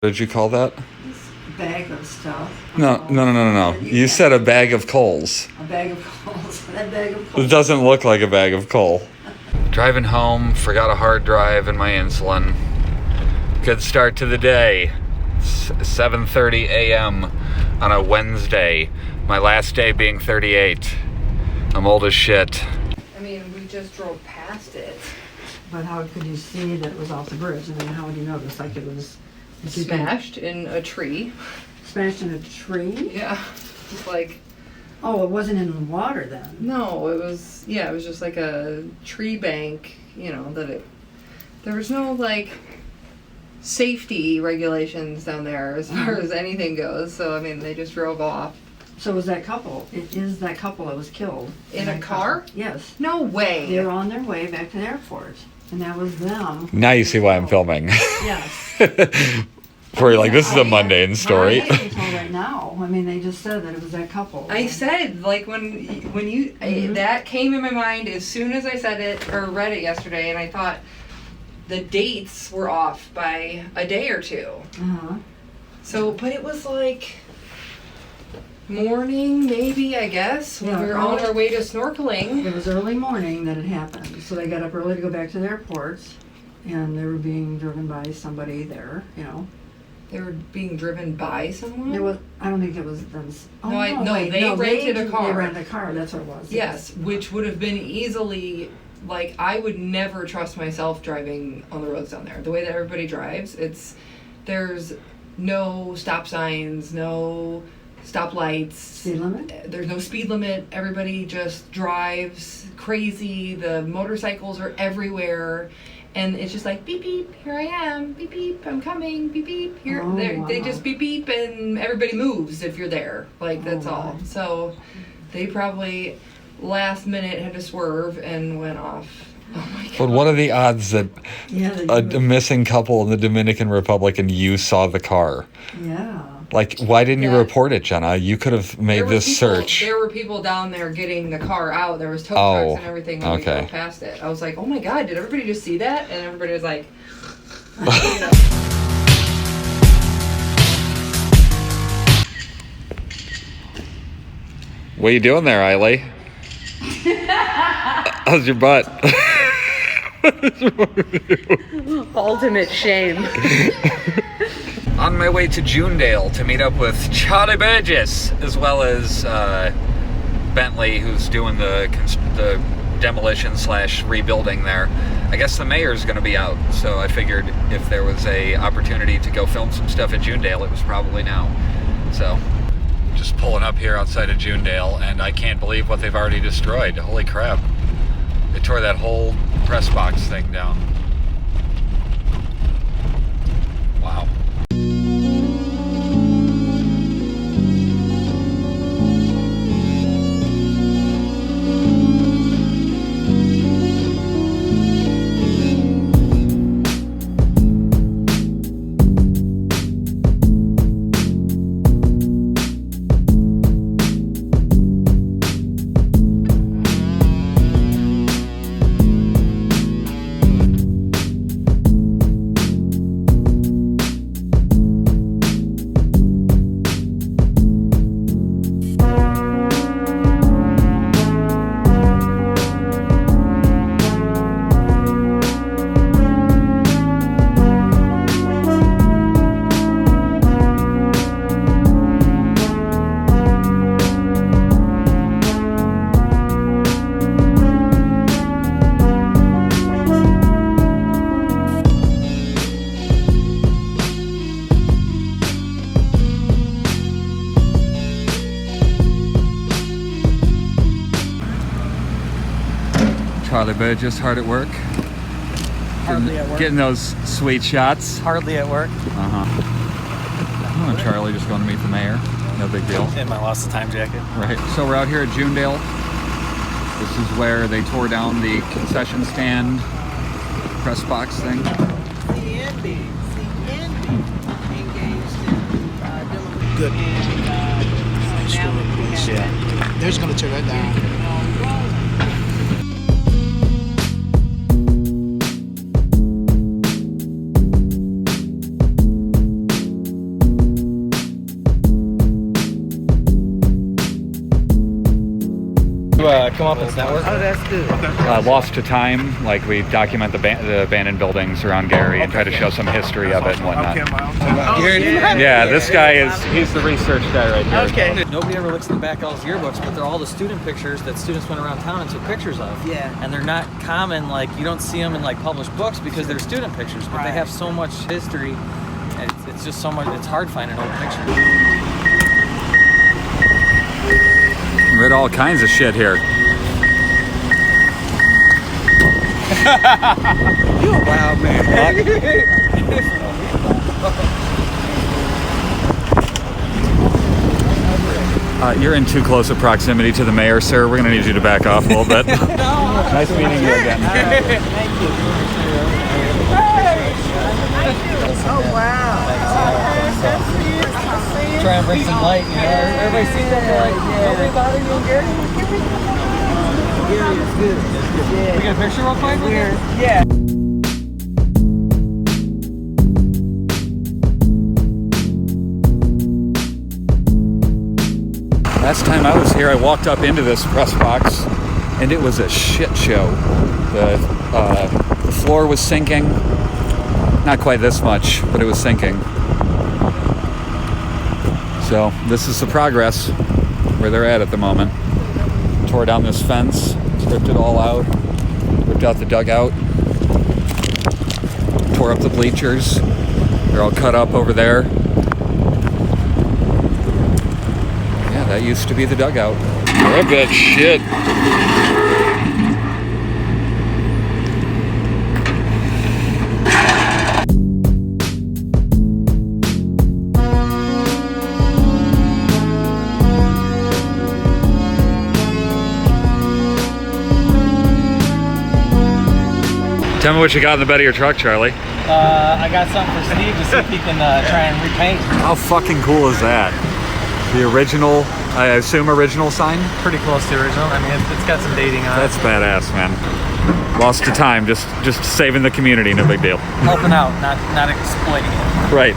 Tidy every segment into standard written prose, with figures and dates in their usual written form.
What did you call that? This bag of stuff. No. You said a bag of coals. A bag of coals. That bag of coals. It doesn't look like a bag of coal. Driving home, forgot a hard drive and my insulin. Good start to the day. 7:30 a.m. on a Wednesday. My last day being 38. I'm old as shit. I mean, we just drove past it. But how could you see that it was off the bridge? I mean, how would you notice? Like it was Smashed in a tree. smashed in a tree? Yeah. Just like, Oh, it wasn't in the water then. no, it was just like a tree bank, there was no like safety regulations down there as far as anything goes. So, I mean, they just drove off. So was that couple? It is that couple that was killed. In a that car? couple. Yes. No way. They were on their way back to the airport. And that was them. Now you see why I'm filming. Yes. Where you're like, this is a mundane story. I can't tell right now. I mean, they just said that it was that couple. I said, like, when you that came in my mind as soon as I said it or read it yesterday, and I thought the dates were off by a day or two. Uh-huh. So, but it was like morning, maybe, I guess, when Yeah, we were on early. our way to snorkeling. It was early morning that it happened. So they got up early to go back to the airport. And they were being driven by somebody there, They were being driven by someone. There was, I don't think it was them. Oh, they rented a car. They rented a car, that's what it was. Yes, which would have been easily, like, I would never trust myself driving on the roads down there. The way that everybody drives, there's no stop signs, no stoplights. Speed limit? There's no speed limit. Everybody just drives crazy. The motorcycles are everywhere. And it's just like, beep, beep, here I am. Beep, beep, I'm coming. Beep, beep, here. Oh, wow. They just beep, beep, and everybody moves if you're there. Like, that's all. Wow. So they probably last minute had to swerve and went off. Oh, my God. But what are the odds that Yeah. a missing couple in the Dominican Republic and you saw the car? Yeah. Like, why didn't you Yeah. report it, Jenna? You could have made this search. There were people down there getting the car out. There was tow Oh, trucks and everything when we okay. drove past it. I was like, oh my God, did everybody just see that? And everybody was like, What are you doing there, Eiley? How's your butt? ultimate shame. On my way to Junedale to meet up with Charlie Burgess, as well as Bentley, who's doing the demolition / rebuilding there. I guess the mayor's going to be out, so I figured if there was a opportunity to go film some stuff at Junedale, it was probably now. So, just pulling up here outside of Junedale, and I can't believe what they've already destroyed. Holy crap. They tore that whole press box thing down. Wow. Charlie Burgess, hard at work. Hardly at work. Getting those sweet shots. Hardly at work. Oh, and Charlie just going to meet the mayor. No big deal. In my lost the time jacket. Right. So we're out here at Junedale. This is where they tore down the concession stand press box thing. Good. Yeah. They're just gonna tear that down. Muppets Network. Oh, that's good. Lost to Time, like we document the abandoned buildings around Gary and try to show some history of it and whatnot. Yeah, this guy he's the research guy right here. Okay. Nobody ever looks in the back of all those yearbooks, but they're all the student pictures that students went around town and took pictures of. Yeah. And they're not common, like you don't see them in like published books because they're student pictures, but they have so much history. And it's just so much, it's hard finding old pictures. Read all kinds of shit here. You a wild man. You're in too close a proximity to the mayor, sir. We're gonna need you to back off a little bit. Nice meeting you again. Thank you. Oh, wow. Try and bring some light, you know. Everybody sees that, they're like, nobody bothering you in Gary? Gary is good. Yeah. We get a picture real quick? Yeah. Last time I was here, I walked up into this press box, and it was a shit show. The floor was sinking. Not quite this much, but it was sinking. So this is the progress where they're at the moment. Tore down this fence, ripped it all out, ripped out the dugout, tore up the bleachers. They're all cut up over there. Yeah, that used to be the dugout. Rip that shit. Tell me what you got in the bed of your truck, Charlie. I got something for Steve to see if he can try and repaint. How fucking cool is that? The original, I assume original sign? Pretty close to the original. I mean, it's got some dating on That's badass, man. Lost to time, just saving the community, no big deal. it. Helping out, not exploiting it. Right.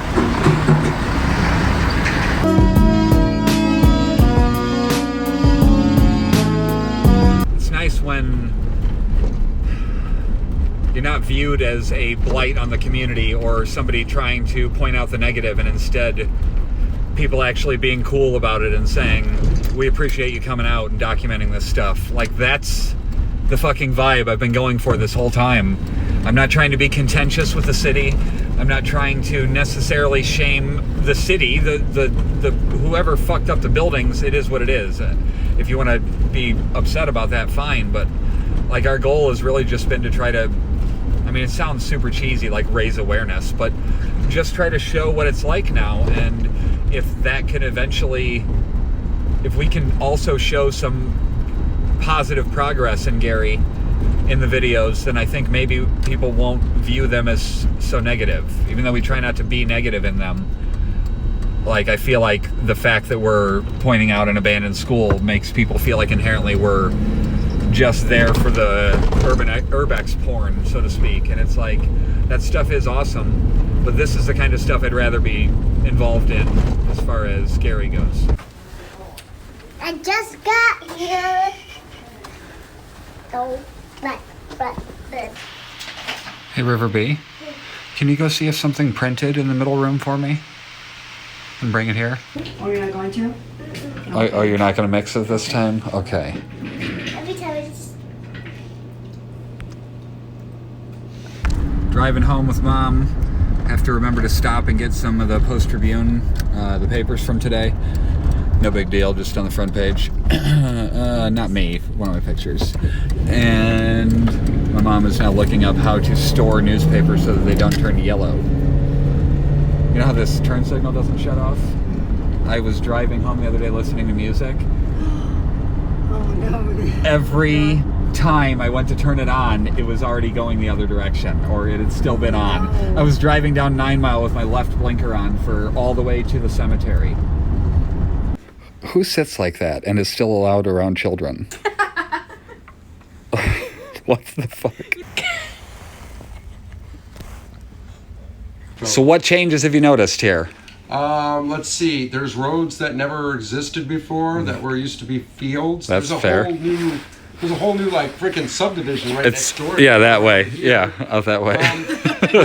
It's nice when you're not viewed as a blight on the community or somebody trying to point out the negative, and instead people actually being cool about it and saying, we appreciate you coming out and documenting this stuff. Like, that's the fucking vibe I've been going for this whole time. I'm not trying to be contentious with the city. I'm not trying to necessarily shame the city. The whoever fucked up the buildings, it is what it is. If you want to be upset about that, fine. But like, our goal has really just been to try to, I mean, it sounds super cheesy, like raise awareness, but just try to show what it's like now. And if that can eventually, if we can also show some positive progress in Gary in the videos, then I think maybe people won't view them as so negative, even though we try not to be negative in them. Like, I feel like the fact that we're pointing out an abandoned school makes people feel like inherently we're just there for the urbex porn, so to speak. And it's like, that stuff is awesome, but this is the kind of stuff I'd rather be involved in as far as Gary goes. I just got here. Oh, but. Hey, River B, can you go see if something printed in the middle room for me and bring it here? Oh, you're not going to? Oh, you're not going to mix it this time? Okay. Every time it's. Driving home with Mom. Have to remember to stop and get some of the Post-Tribune, the papers from today. No big deal, just on the front page. Not me, one of my pictures. And my mom is now looking up how to store newspapers so that they don't turn yellow. You know how this turn signal doesn't shut off? I was driving home the other day listening to music. Oh, no. Every time I went to turn it on, it was already going the other direction, or it had still been on. No. I was driving down 9 Mile with my left blinker on for all the way to the cemetery. Who sits like that and is still allowed around children? What the fuck? So what changes have you noticed here? Let's see. There's roads that never existed before that were used to be fields. That's There's a fair. whole new There's a whole new like freaking subdivision right It's next door. yeah, that way. Yeah, out that way. Where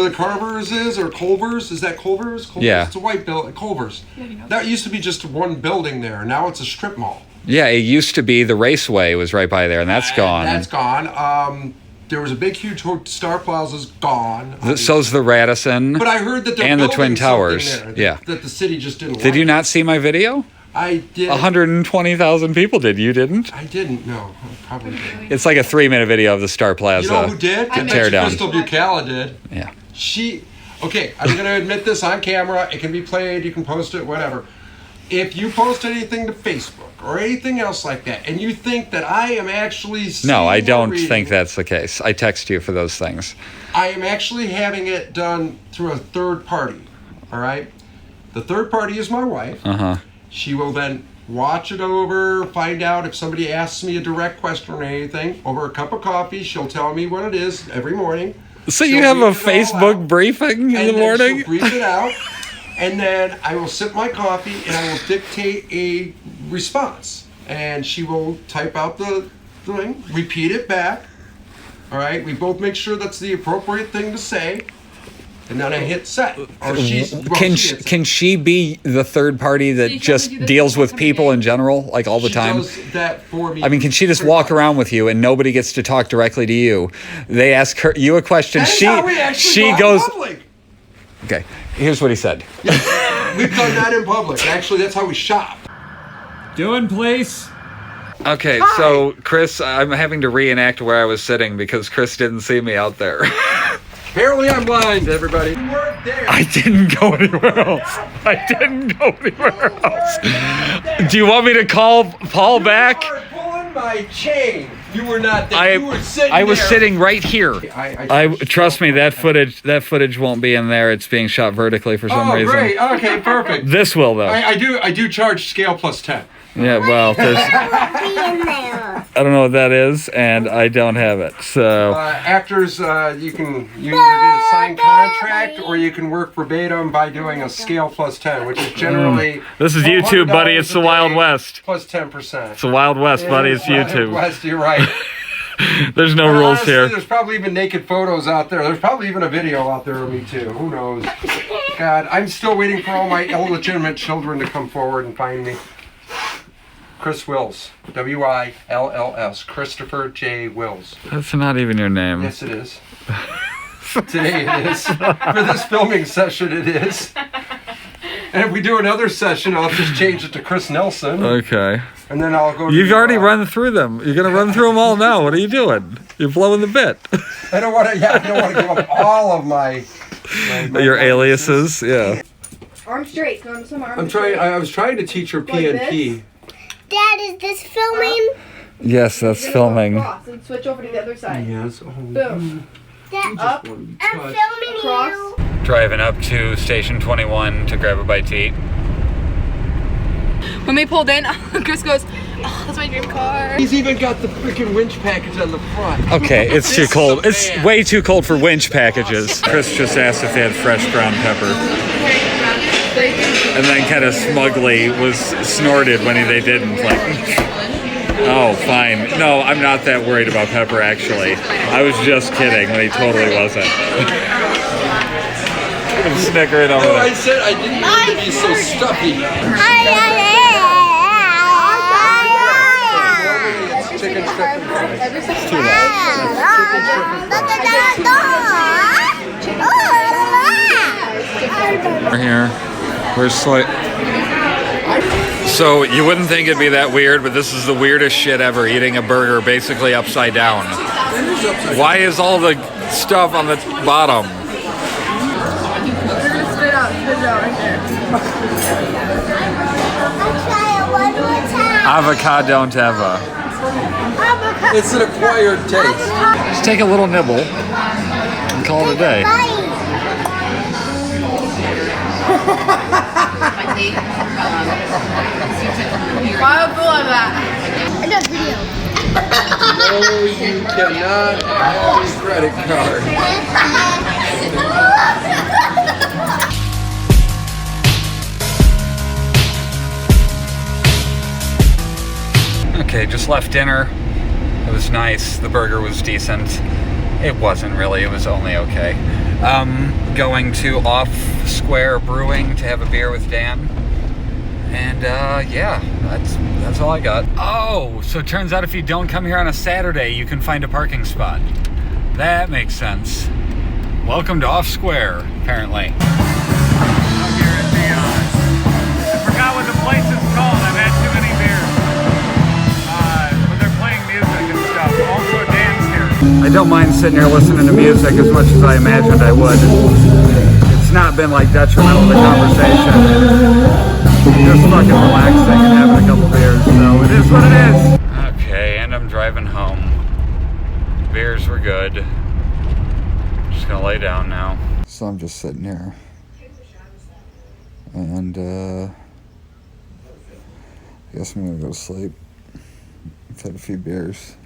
the Carvers is, or Culver's, is that Culver's? Yeah. It's a white building, Culver's. That used to be just one building there. Now it's a strip mall. Yeah, it used to be the Raceway was right by there, and that's gone. That's gone. There was a big, huge Star Plaza's gone. So's the Radisson. But I heard that they're and the building Twin Towers. something there Yeah. that the city just didn't like. Did you not see my video? I did. 120,000 people did. You didn't? I didn't. No, I probably didn't. It's like a 3-minute video of the Star Plaza. You know who did? I tear down. Crystal Bucala did. Yeah. Okay, I'm going to admit this on camera. It can be played. You can post it, whatever. If you post anything to Facebook or anything else like that, and you think that I am actually seeing No, I or don't reading, think that's the case. I text you for those things. I am actually having it done through a third party. All right? The third party is my wife. Uh-huh. She will then watch it over, find out if somebody asks me a direct question or anything. Over a cup of coffee, she'll tell me what it is every morning. So She'll you have a brief it all Facebook out, briefing in the and then morning? she'll brief it out, and then I will sip my coffee and I will dictate a response. And she will type out the thing, repeat it back. All right, we both make sure that's the appropriate thing to say. And then I hit set. Or Can she be the third party that just deals with people in general, like all the time? She does that for me. I mean, can she just walk around with you and nobody gets to talk directly to you? They ask you a question. That is how we actually go in public. Okay, here's what he said. We've done that in public. Actually, that's how we shop. Doing, please. Okay, so Chris, I'm having to reenact where I was sitting because Chris didn't see me out there. Apparently I'm blind, everybody. You weren't there. I didn't go anywhere else. Do you want me to call Paul back? You were pulling my chain. You were not there. You were sitting I was there. sitting right here. I Trust me, that footage won't be in there. It's being shot vertically for some reason. Oh, great. Okay, perfect. This will though. I do charge scale plus 10. Yeah, well, there's, I don't know what that is, and I don't have it. So Actors, you can either do a signed contract or you can work verbatim by doing a scale plus 10, which is generally. This is YouTube, buddy. It's the Wild West. Plus 10%. It's the Wild West, buddy. It's YouTube. West, you're right. There's no rules honestly, here. There's probably even naked photos out there. There's probably even a video out there of me too. Who knows? God, I'm still waiting for all my illegitimate children to come forward and find me. Chris Wills, W-I-L-L-S, Christopher J. Wills. That's not even your name. Yes, it is. Today it is. For this filming session, it is. And if we do another session, I'll just change it to Chris Nelson. Okay. And then I'll go to You've already run through them. You're going to run through them all now. What are you doing? You're blowing the bit. I don't want to give up all of my Your aliases, yeah. Arm straight. Come some arm I was trying to teach her PNP. Dad, is this filming? Yes, that's filming. Cross and switch over to the other side. Yes. Boom. Dad, Up. I'm filming Cross. you. Driving up to Station 21 to grab a bite to eat. When we pulled in, Chris goes, "Oh, that's my dream car." He's even got the freaking winch package on the front. Okay, it's too This is cold. a It's van. way too cold for winch packages. Chris just asked if they had fresh ground pepper. And then kind of smugly was snorted when they didn't. Like, oh, fine. No, I'm not that worried about pepper, actually. I was just kidding when he totally wasn't. I'm snickering over No, I there. said I didn't mean to be so stuffy. It's chicken strip and fries. We're here. We're So you wouldn't think it'd be that weird, but this is the weirdest shit ever, eating a burger basically upside down. Why is all the stuff on the bottom? Spit out right there. Avocado don't ever. It's an acquired taste. Just take a little nibble and call it a day. Why would pull on that? No, you cannot have a credit card. Okay, just left dinner. It was nice. The burger was decent. It wasn't really. It was only okay. Going to Off Square Brewing to have a beer with Dan. And yeah, that's all I got. Oh, so it turns out if you don't come here on a Saturday, you can find a parking spot. That makes sense. Welcome to Off Square, apparently. Out here at the, I forgot what the place is called. I've had too many beers. But they're playing music and stuff. Also, Dan's here. I don't mind sitting here listening to music as much as I imagined I would. It's not been like detrimental to conversation. Just fucking relaxing and having a couple beers, so it is what it is. Okay, and I'm driving home. Beers were good. Just gonna lay down now. So I'm just sitting here. And I guess I'm gonna go to sleep. I've had a few beers.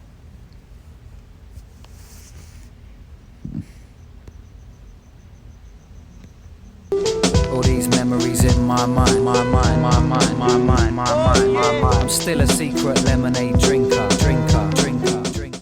All these memories in my mind, my mind, my mind, my mind, my mind, my mind. I'm still a secret lemonade drinker.